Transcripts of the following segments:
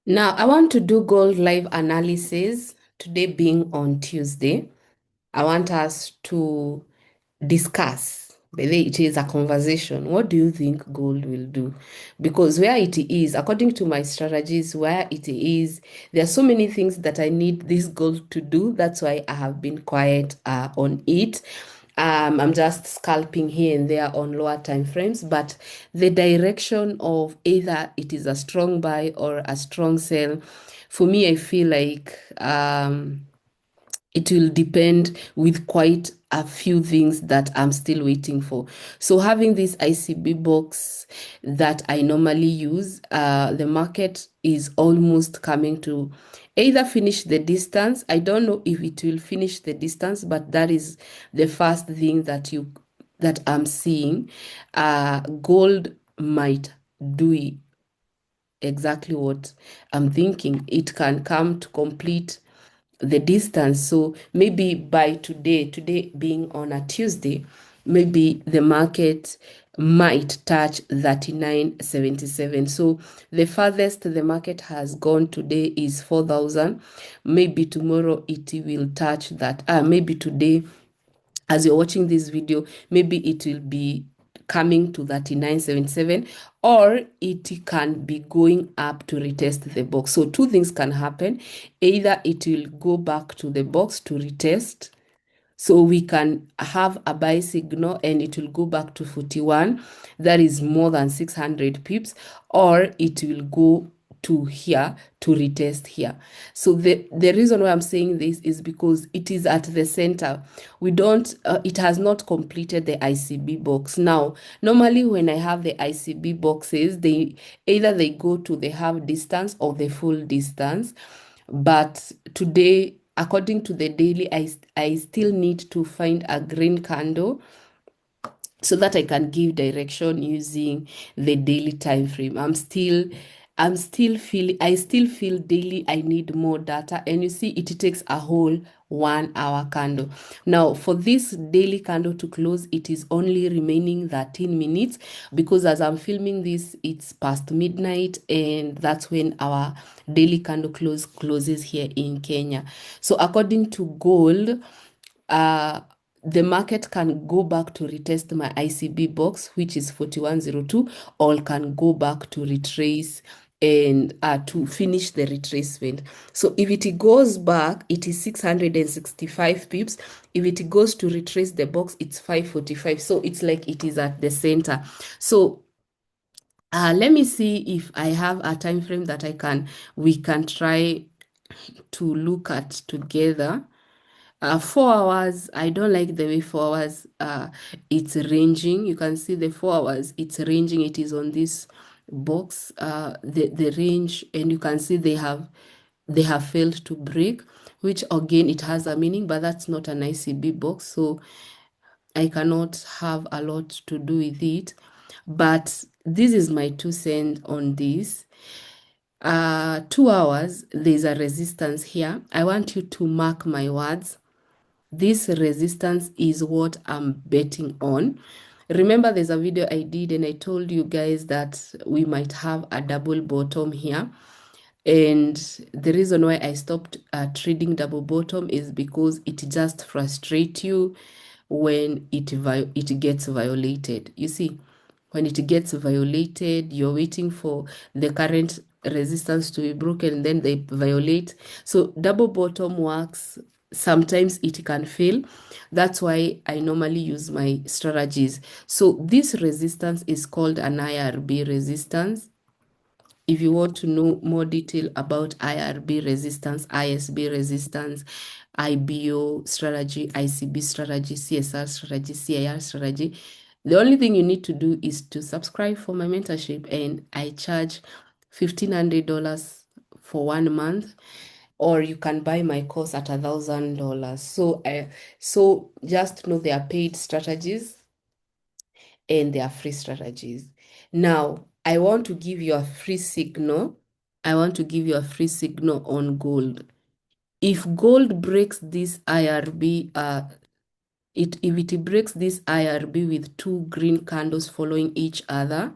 Now, I want to do gold live analysis today being on Tuesday. I want us to discuss whether it is a conversation. What do you think gold will do? Because where it is, according to my strategies, where it is, there are so many things that I need this gold to do. That's why I have been quiet on it. I'm just scalping here and there on lower time frames, but the direction of either it is a strong buy or a strong sell, for me, I feel like it will depend with quite a few things that I'm still waiting for. So having this ICB box that I normally use, the market is almost coming to either finish the distance. I don't know if it will finish the distance, but that is the first thing that I'm seeing. Gold might do it exactly what I'm thinking. It can come to complete the distance. So maybe by today being on a Tuesday, maybe the market might touch 39.77. So the farthest the market has gone today is 4,000. Maybe tomorrow it will touch that. Maybe today, as you're watching this video, maybe it will be coming to 39.77, or it can be going up to retest the box. So two things can happen. Either it will go back to the box to retest, so we can have a buy signal and it will go back to 41. That is more than 600 pips, or it will go to here to retest here. So the reason why I'm saying this is because it is at the center. We don't, it has not completed the ICB box. Now, normally when I have the ICB boxes, either they go to the half distance or the full distance. But today, according to the daily, I still need to find a green candle so that I can give direction using the daily time frame. I still feel daily I need more data, and you see it takes a whole 1 hour candle. Now for this daily candle to close, it is only remaining 13 minutes, because as I'm filming this, it's past midnight, and that's when our daily candle closes here in Kenya. So according to gold, the market can go back to retest my ICB box, which is 4102, or can go back to retrace and to finish the retracement. So if it goes back, it is 665 pips. If it goes to retrace the box, it's 545. So it's like it is at the center. So let me see if I have a time frame that we can try to look at together. 4 hours, I don't like the way 4 hours it's ranging. You can see the 4 hours, it's ranging. It is on this box, the range, and you can see they have failed to break, which again it has a meaning, but that's not an ICB box, so I cannot have a lot to do with it. But this is my 2 cents on this. 2 hours, there's a resistance here. I want you to mark my words. This resistance is what I'm betting on. Remember, there's a video I did and I told you guys that we might have a double bottom here. And the reason why I stopped trading double bottom is because it just frustrates you when it gets violated. You see, when it gets violated, you're waiting for the current resistance to be broken, then they violate. So double bottom works. Sometimes it can fail. That's why I normally use my strategies. So this resistance is called an IRB resistance. If you want to know more detail about IRB resistance, ISB resistance, IBO strategy, ICB strategy, CSR strategy, CIR strategy, the only thing you need to do is to subscribe for my mentorship, and I charge $1,500 for 1 month, or you can buy my course at $1,000. So just know they are paid strategies and they are free strategies. Now, I want to give you a free signal. I want to give you a free signal on gold. If gold breaks this IRB, if it breaks this IRB with 2 green candles following each other,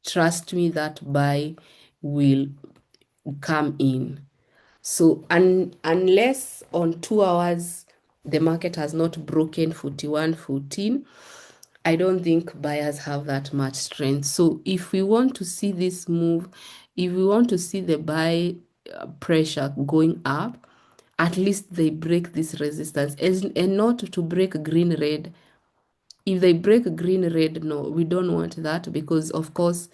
trust me, that buy will come in. So unless on 2 hours the market has not broken 41.14, I don't think buyers have that much strength. So if we want to see this move, if we want to see the buy pressure going up, at least they break this resistance, and not to break green red. If they break green red, no, we don't want that, because of course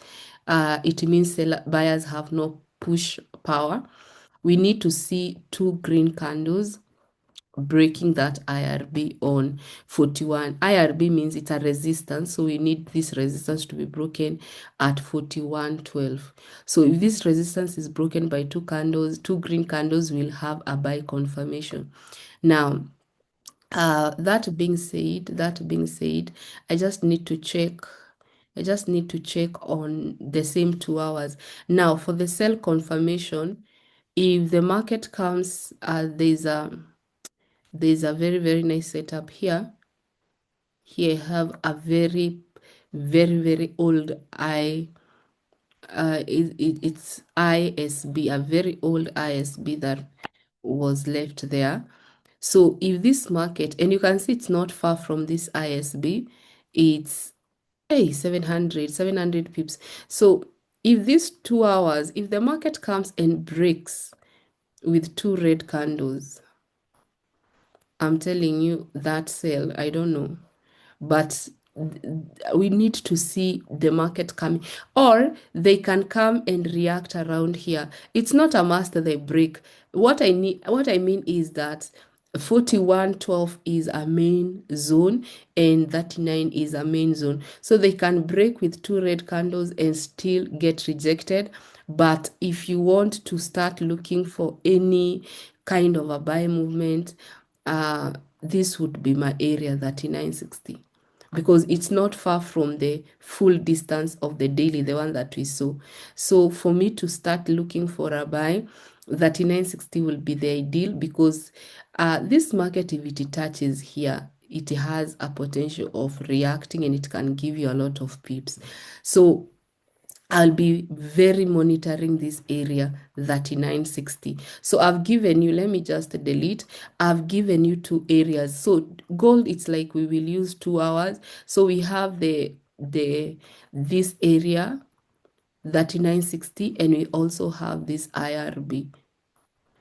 it means buyers have no push power. We need to see two green candles breaking that IRB on 41. IRB means it's a resistance, so we need this resistance to be broken at 41.12. So if this resistance is broken by two candles, two green candles, will have a buy confirmation. Now, that being said, I just need to check. I just need to check on the same 2 hours. Now, for the sell confirmation, if the market comes, there's a very, very nice setup here. Here I have a very, very, very old it's ISB, a very old ISB that was left there. So if this market, and you can see it's not far from this ISB, it's 700 pips. So if these 2 hours, if the market comes and breaks with two red candles, I'm telling you that sell, I don't know. But we need to see the market coming, or they can come and react around here. It's not a must that they break. What I mean is that 41.12 is a main zone and 39 is a main zone, so they can break with two red candles and still get rejected. But if you want to start looking for any kind of a buy movement, this would be my area, 39.60, because it's not far from the full distance of the daily, the one that we saw. So for me to start looking for a buy, 39.60 will be the ideal, because this market, if it touches here, it has a potential of reacting and it can give you a lot of pips. So I'll be very monitoring this area, 39.60. So I've given you, let me just delete. I've given you two areas. So gold, it's like we will use 2 hours. So we have this area, 39.60, and we also have this IRB.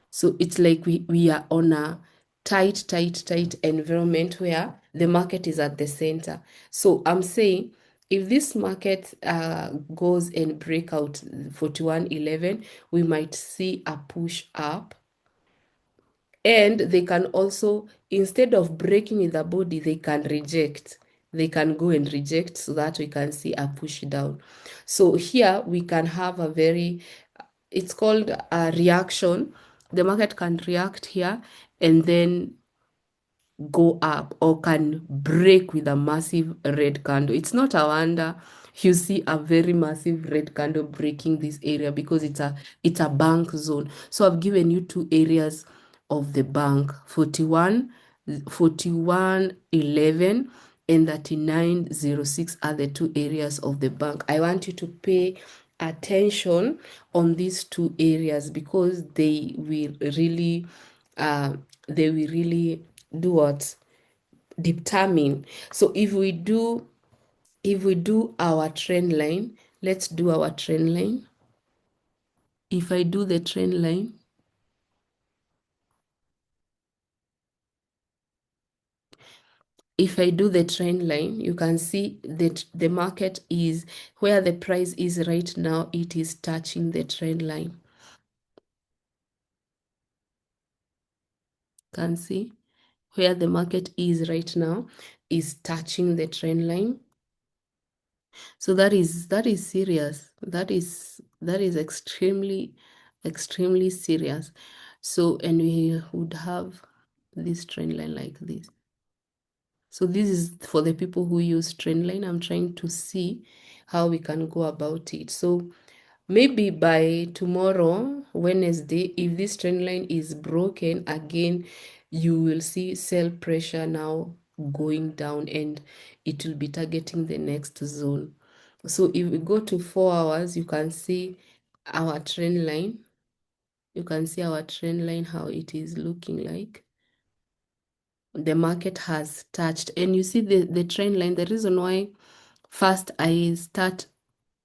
So it's like we are on a tight environment where the market is at the center. So I'm saying, if this market goes and break out 41.11, we might see a push up. And they can also, instead of breaking with the body, they can reject. They can go and reject, so that we can see a push down. So here we can have a very, it's called a reaction. The market can react here and then go up, or can break with a massive red candle. It's not a wonder you see a very massive red candle breaking this area, because it's a bank zone. So I've given you two areas of the bank, 41.11 and 39.06 are the two areas of the bank. I want you to pay attention on these two areas, because they will really do what? Determine. So if we do our trend line, let's do our trend line. If I do the trend line, you can see that the market is where the price is right now. It is touching the trend line. Can see where the market is right now is touching the trend line. So that is serious. That is extremely serious. So, and we would have this trend line like this. So this is for the people who use trend line. I'm trying to see how we can go about it. So maybe by tomorrow, Wednesday, if this trend line is broken again, you will see sell pressure now going down, and it will be targeting the next zone. So if we go to 4 hours, you can see our trend line. You can see our trend line, how it is looking like. The market has touched, and you see the trend line. The reason why first I start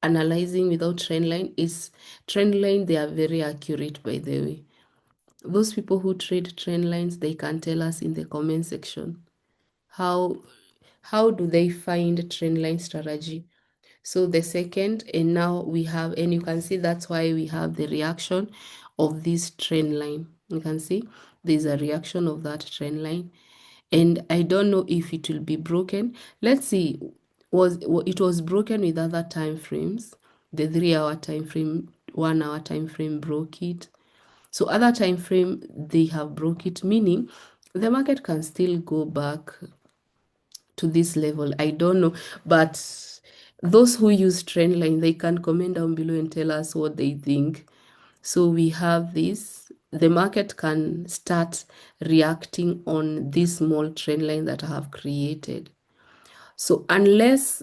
analyzing without trend line is trend line, they are very accurate, by the way. Those people who trade trend lines, they can tell us in the comment section how do they find trend line strategy. So the second, and now we have, and you can see that's why we have the reaction of this trend line. You can see there's a reaction of that trend line, and I don't know if it will be broken. Let's see. It was broken with other time frames. The 3-hour time frame, 1-hour time frame broke it. So other time frame, they have broke it, meaning the market can still go back to this level. I don't know, but those who use trend line, they can comment down below and tell us what they think. So we have this, the market can start reacting on this small trend line that I have created. So unless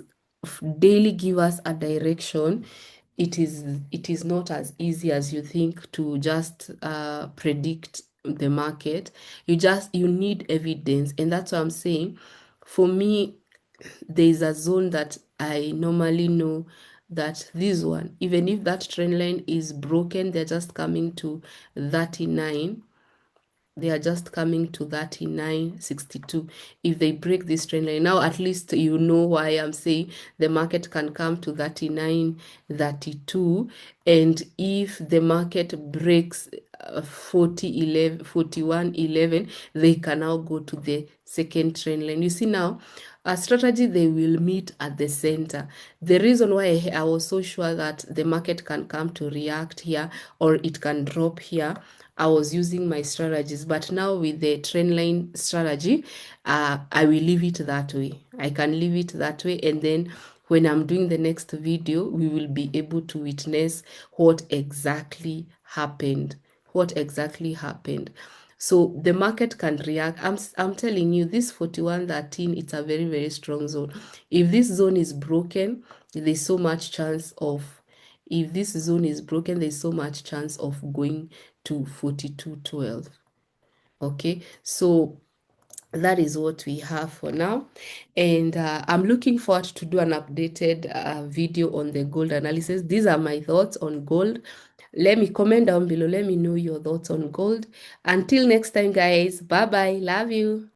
daily give us a direction, it is not as easy as you think to just predict the market. You need evidence, and that's what I'm saying. For me, there's a zone that I normally know that this one, even if that trend line is broken, they're just coming to 39. They are just coming to 39.62. If they break this trend line, now at least you know why I'm saying the market can come to 39.32. And if the market breaks 41.11, they can now go to the second trend line. You see now, a strategy, they will meet at the center. The reason why I was so sure that the market can come to react here or it can drop here, I was using my strategies, but now with the trend line strategy, I will leave it that way. I can leave it that way, and then when I'm doing the next video, we will be able to witness what exactly happened. What exactly happened. So the market can react. I'm telling you, this 41.13, it's a very, very strong zone. If this zone is broken, there's so much chance of, if this zone is broken, there's so much chance of going to 42.12. Okay, so that is what we have for now, and I'm looking forward to do an updated video on the gold analysis. These are my thoughts on gold. Let me comment down below, let me know your thoughts on gold. Until next time, guys, bye bye, love you.